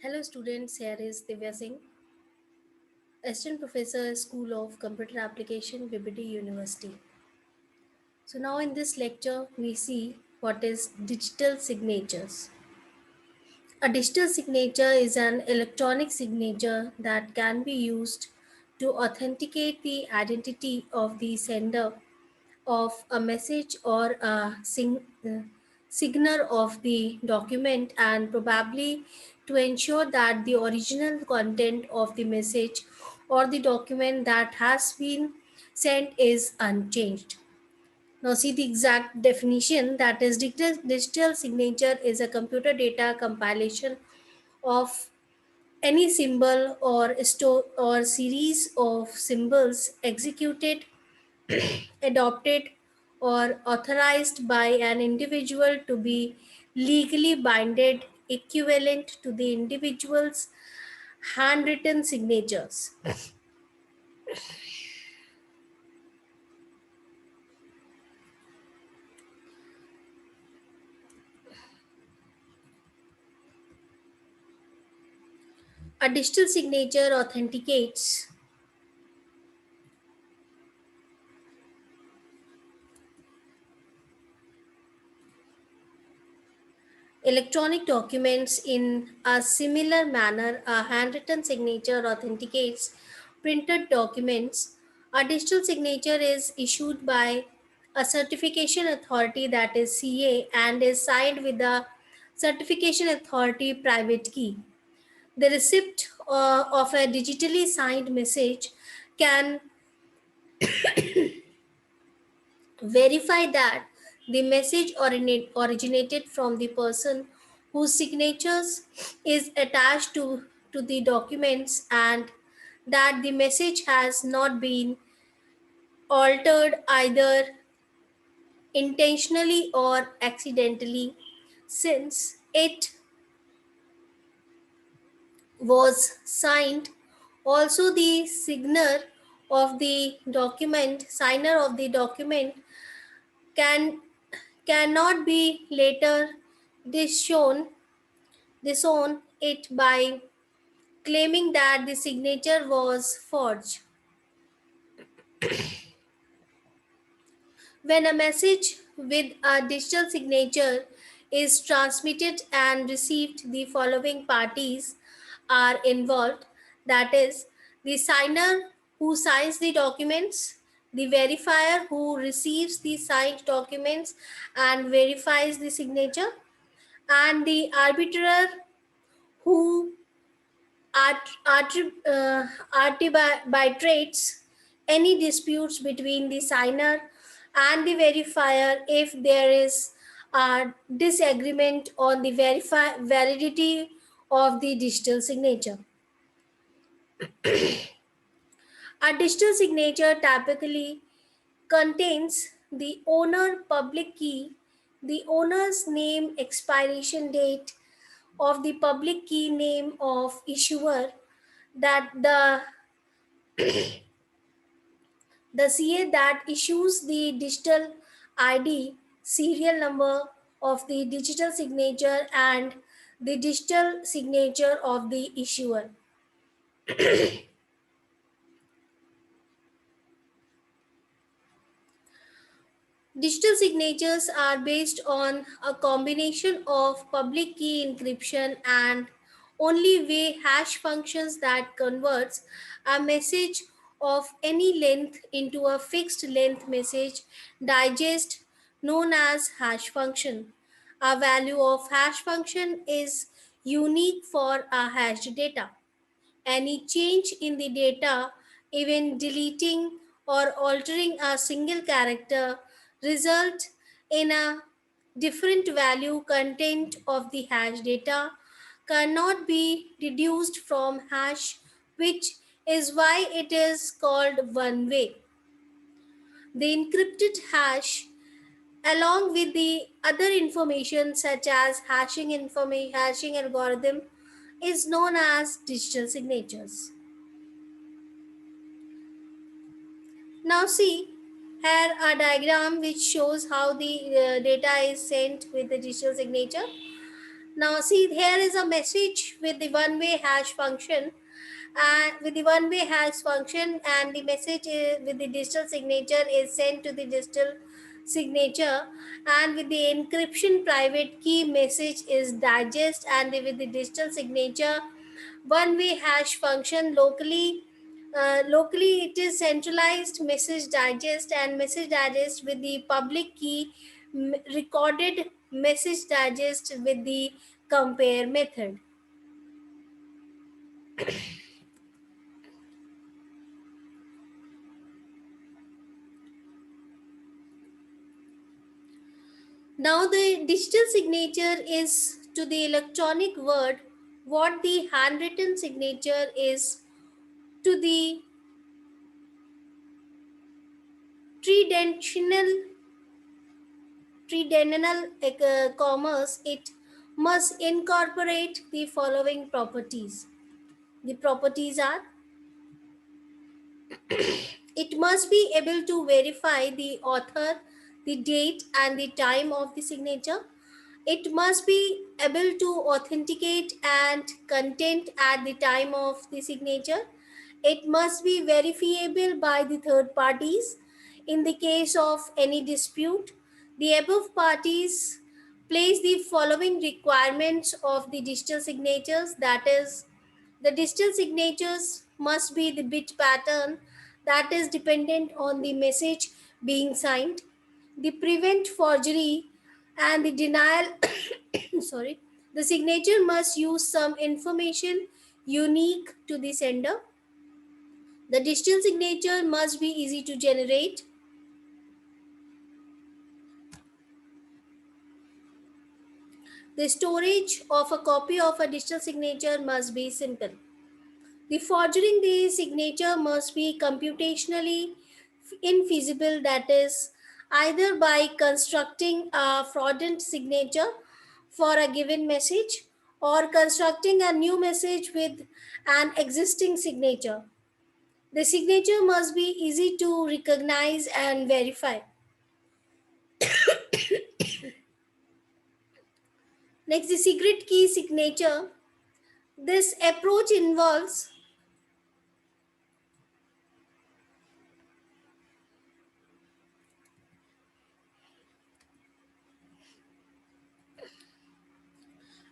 Hello students, here is Divya Singh, Assistant Professor, School of Computer Application, BBD University. So now in this lecture, we see what is digital signatures. A digital signature is an electronic signature that can be used to authenticate the identity of the sender of a message or a signer of the document, and probably to ensure that the original content of the message or the document that has been sent is unchanged. Now see the exact definition, that is digital signature is a computer data compilation of any symbol or or series of symbols executed, adopted, or authorized by an individual to be legally binded equivalent to the individual's handwritten signatures. A digital signature authenticates electronic documents in a similar manner. A handwritten signature authenticates printed documents. A digital signature is issued by a certification authority, that is CA, and is signed with the certification authority private key. The receipt of a digitally signed message can verify that the message originated from the person whose signatures is attached to the documents, and that the message has not been altered either intentionally or accidentally since it was signed. Also, the signer of the document can cannot be later disown disown it by claiming that the signature was forged. When a message with a digital signature is transmitted and received, the following parties are involved, that is, the signer who signs the documents, the verifier who receives the signed documents and verifies the signature, and the arbiter who arbitrates any disputes between the signer and the verifier if there is a disagreement on the validity of the digital signature. A digital signature typically contains the owner public key, the owner's name, expiration date of the public key, name of issuer, that the CA that issues the digital ID, serial number of the digital signature, and the digital signature of the issuer. Digital signatures are based on a combination of public key encryption and only way hash functions that converts a message of any length into a fixed length message digest known as hash function. A value of hash function is unique for a hashed data. Any change in the data, even deleting or altering a single character, result in a different value content of the hash data, cannot be deduced from hash, which is why it is called one way. The encrypted hash, along with the other information such as hashing algorithm, is known as digital signatures. Now see here a diagram which shows how the data is sent with the digital signature. Now see, here is a message with the one-way hash function, and with the one-way hash function, and the message with the digital signature is sent to the digital signature, and with the encryption private key message is digest, and with the digital signature one-way hash function locally it is centralized message digest, and message digest with the public key recorded message digest with the compare method. Now the digital signature is to the electronic word what the handwritten signature is to the tridimensional commerce. It must incorporate the following properties. The properties are: it must be able to verify the author, the date, and the time of the signature. It must be able to authenticate and content at the time of the signature. It must be verifiable by the third parties. In the case of any dispute, the above parties place the following requirements of the digital signatures, that is, the digital signatures must be the bit pattern that is dependent on the message being signed. The prevent forgery and the denial sorry, the signature must use some information unique to the sender. The digital signature must be easy to generate. The storage of a copy of a digital signature must be simple. The forging the signature must be computationally infeasible, that is, either by constructing a fraudulent signature for a given message or constructing a new message with an existing signature. The signature must be easy to recognize and verify. Next, the secret key signature. This approach involves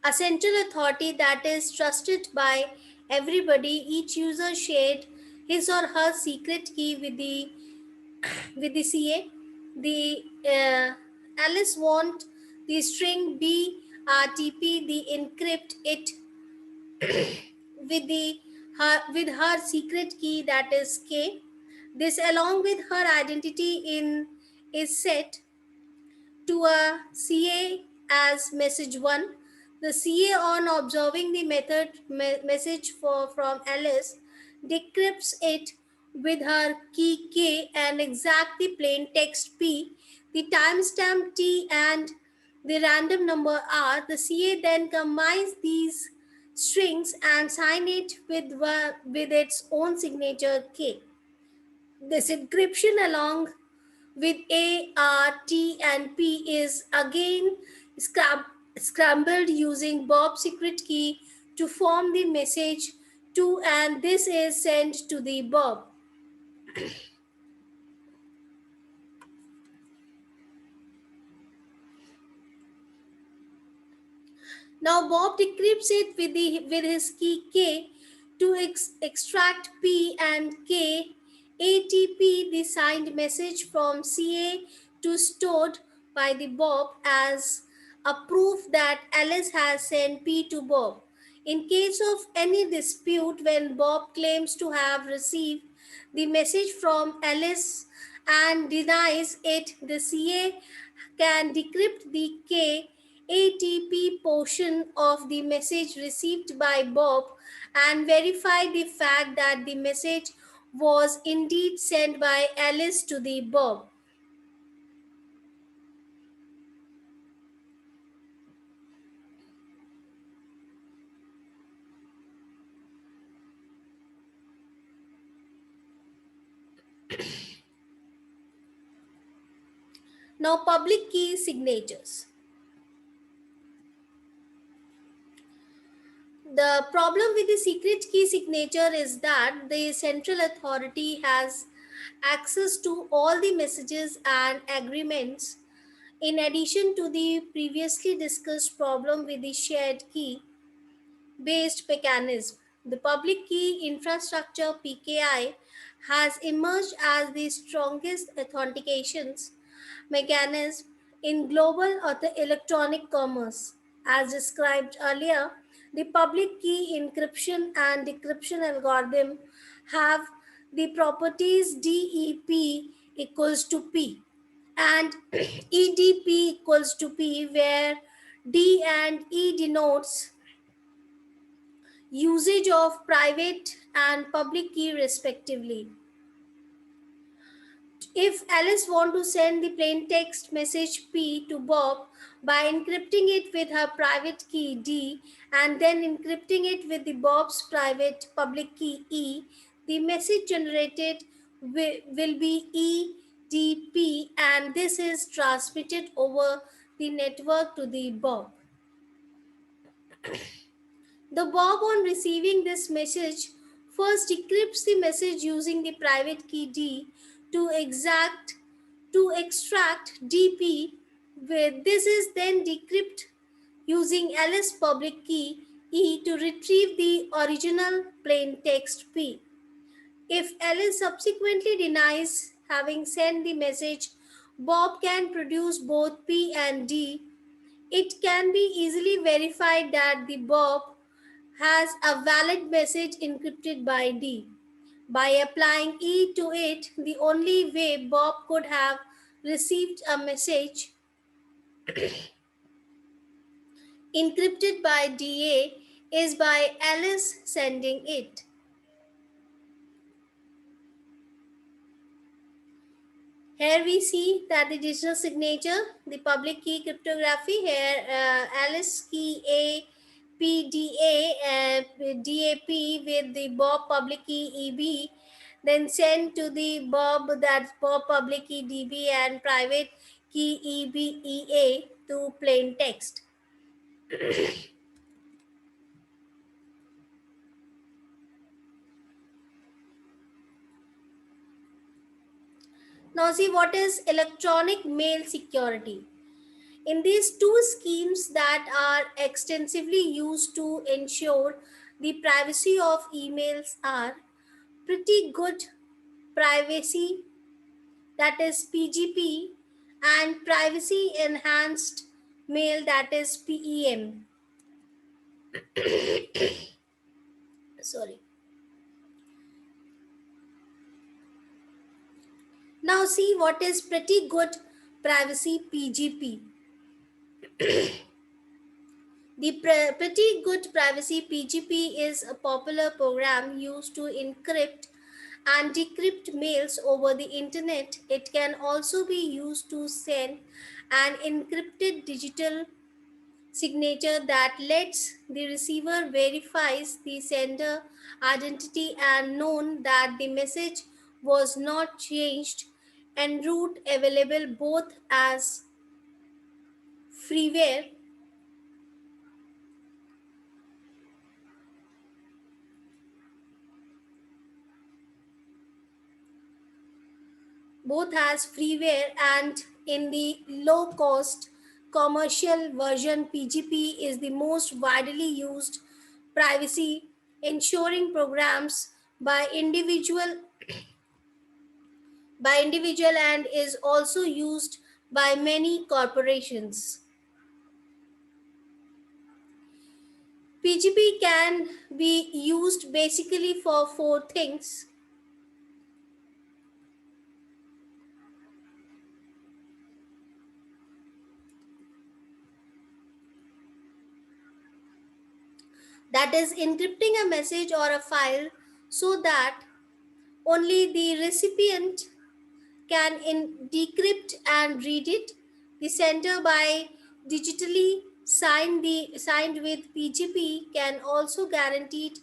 a central authority that is trusted by everybody. Each user shared his or her secret key with the CA. The Alice want the string BRTP, the encrypt it with her secret key, that is K. This along with her identity in is set to a CA as message 1. The CA, on observing the message from Alice, decrypts it with her key K and exact the plain text P, the timestamp T, and the random number R. The CA then combines these strings and sign it with its own signature K. This encryption along with A, R, T, and P is again scrambled using Bob's secret key to form the message to, and this is sent to the Bob. Now Bob decrypts it with his key K to extract P and K. ATP, the signed message from CA, to stored by the Bob as a proof that Alice has sent P to Bob. In case of any dispute, when Bob claims to have received the message from Alice and denies it, the CA can decrypt the KATP portion of the message received by Bob and verify the fact that the message was indeed sent by Alice to the Bob. Now, public key signatures. The problem with the secret key signature is that the central authority has access to all the messages and agreements. In addition to the previously discussed problem with the shared key based mechanism, the public key infrastructure PKI has emerged as the strongest authentications mechanism in global electronic commerce. As described earlier, the public key encryption and decryption algorithm have the properties DEP equals to P and EDP equals to P, where D and E denotes usage of private and public key respectively. If Alice want to send the plain text message P to Bob by encrypting it with her private key D and then encrypting it with the Bob's private public key E, the message generated will be EDP, and this is transmitted over the network to the Bob. The Bob, on receiving this message, first decrypts the message using the private key D to extract DP. With this is then decrypted using Alice public key E to retrieve the original plain text P. If Alice subsequently denies having sent the message, Bob can produce both P and D. It can be easily verified that the Bob has a valid message encrypted by D. By applying E to it, the only way Bob could have received a message encrypted by DA is by Alice sending it. Here we see that the digital signature, the public key cryptography, here Alice key A PDA DAP with the Bob public key EB, then sent to the Bob, that's Bob public key DB, and private key EBEA to plain text. Now see what is electronic mail security. In these two schemes that are extensively used to ensure the privacy of emails are pretty good privacy, that is PGP, and privacy enhanced mail, that is PEM. Sorry. Now see what is pretty good privacy PGP. The Pretty Good Privacy PGP is a popular program used to encrypt and decrypt mails over the internet. It can also be used to send an encrypted digital signature that lets the receiver verifies the sender identity and known that the message was not changed, en route, available both as freeware and in the low cost commercial version. PGP is the most widely used privacy ensuring programs by individual and is also used by many corporations. PGP can be used basically for four things: that is, encrypting a message or a file so that only the recipient can decrypt and read it. The sender, by digitally signed with PGP, can also guarantee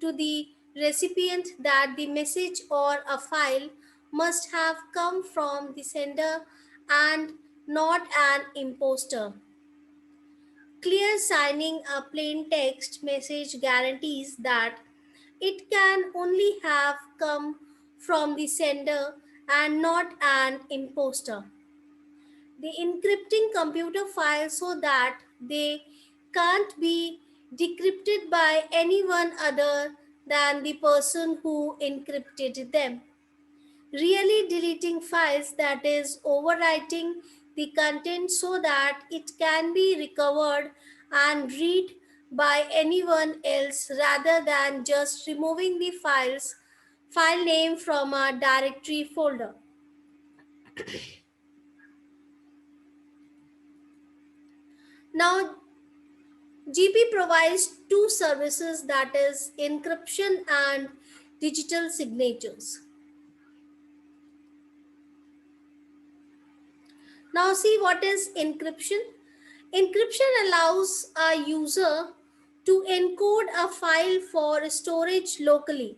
to the recipient that the message or a file must have come from the sender and not an imposter. Clear signing a plain text message guarantees that it can only have come from the sender and not an imposter. The encrypting computer files so that they can't be decrypted by anyone other than the person who encrypted them. Really deleting files, that is overwriting the content so that it can be recovered and read by anyone else rather than just removing the file name from a directory folder. Now, GP provides two services, that is encryption and digital signatures. Now see what is encryption. Encryption allows a user to encode a file for storage locally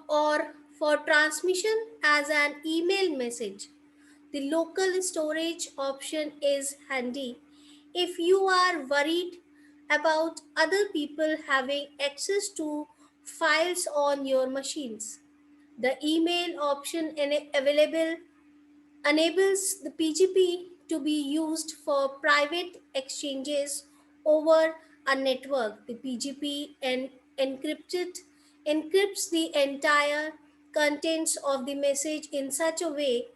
or for transmission as an email message. The local storage option is handy if you are worried about other people having access to files on your machines. The email option available enables the PGP to be used for private exchanges over a network. The PGP encrypted encrypts the entire contents of the message in such a way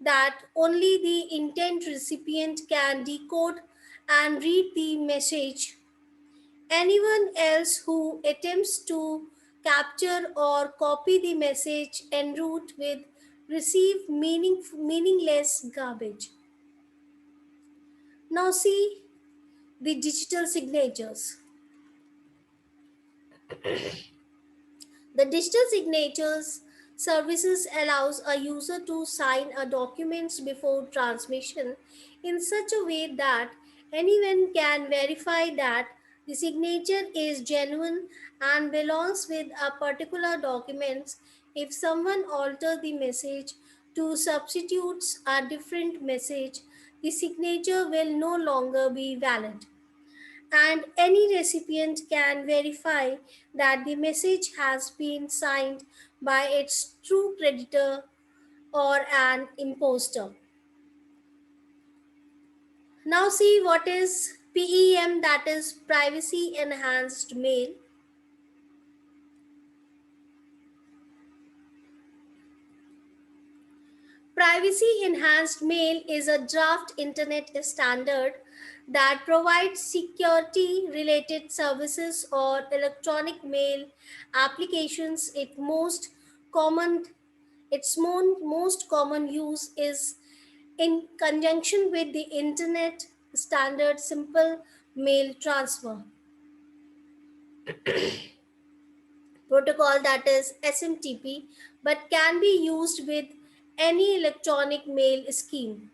that only the intent recipient can decode and read the message. Anyone else who attempts to capture or copy the message en route with receive meaningless garbage. Now see the digital signatures. The digital signatures services allows a user to sign a document before transmission in such a way that anyone can verify that the signature is genuine and belongs with a particular document. If someone alters the message to substitutes a different message, the signature will no longer be valid, and any recipient can verify that the message has been signed by its true creditor or an impostor. Now see what is PEM, that is privacy enhanced mail. Privacy Enhanced Mail is a draft internet standard that provides security related services or electronic mail applications. Common, most common use is in conjunction with the internet standard simple mail transfer protocol, that is SMTP, but can be used with any electronic mail scheme.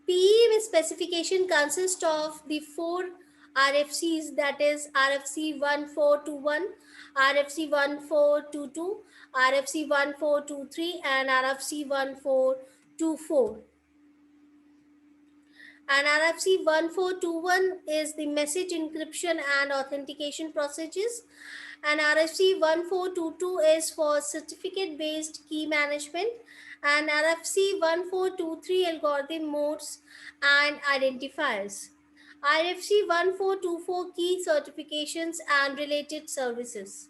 PEM specification consists of the four RFCs, that is RFC 1421, RFC 1422, RFC 1423, and RFC 1424. And RFC 1421 is the message encryption and authentication processes. And RFC 1422 is for certificate based key management. And RFC 1423 algorithm modes and identifiers. RFC 1424 key certifications and related services.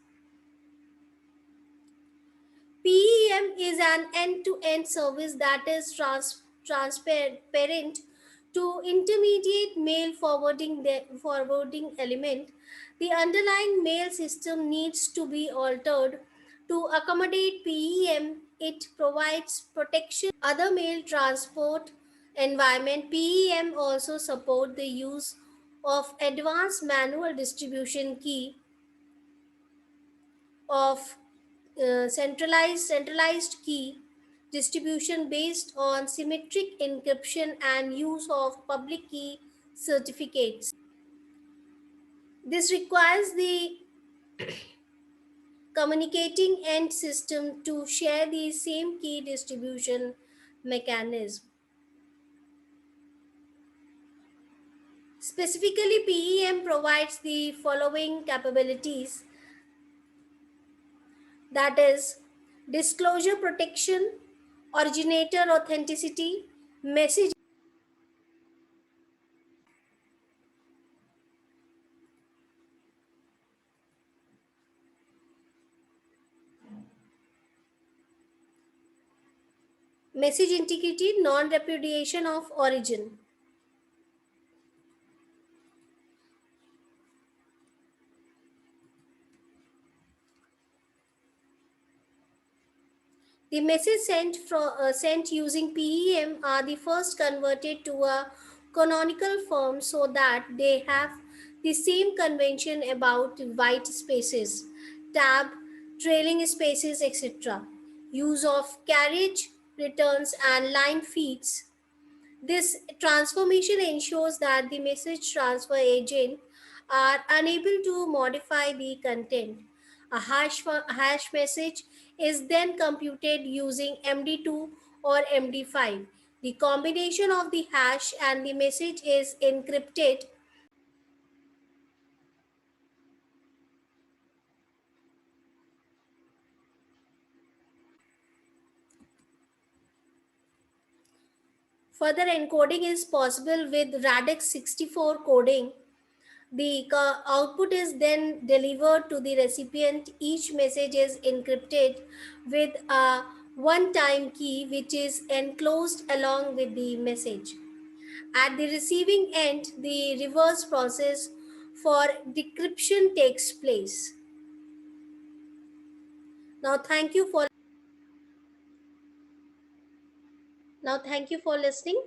PEM is an end-to-end service that is transparent to intermediate mail forwarding element. The underlying mail system needs to be altered to accommodate PEM. It provides protection other mail transport environment. PEM also support the use of advanced manual distribution key of centralized key distribution based on symmetric encryption and use of public key certificates. This requires the communicating end system to share the same key distribution mechanism. Specifically, PEM provides the following capabilities, that is, disclosure protection, originator authenticity, message integrity, non repudiation of origin. The message sent using PEM are the first converted to a canonical form so that they have the same convention about white spaces, tab, trailing spaces, etc. Use of carriage, returns, and line feeds. This transformation ensures that the message transfer agent are unable to modify the content. A hash message is then computed using MD2 or MD5. The combination of the hash and the message is encrypted. Further encoding is possible with Radix 64 coding. The output is then delivered to the recipient. Each message is encrypted with a one time key which is enclosed along with the message. At the receiving end, the reverse process for decryption takes place. Now, thank you for listening.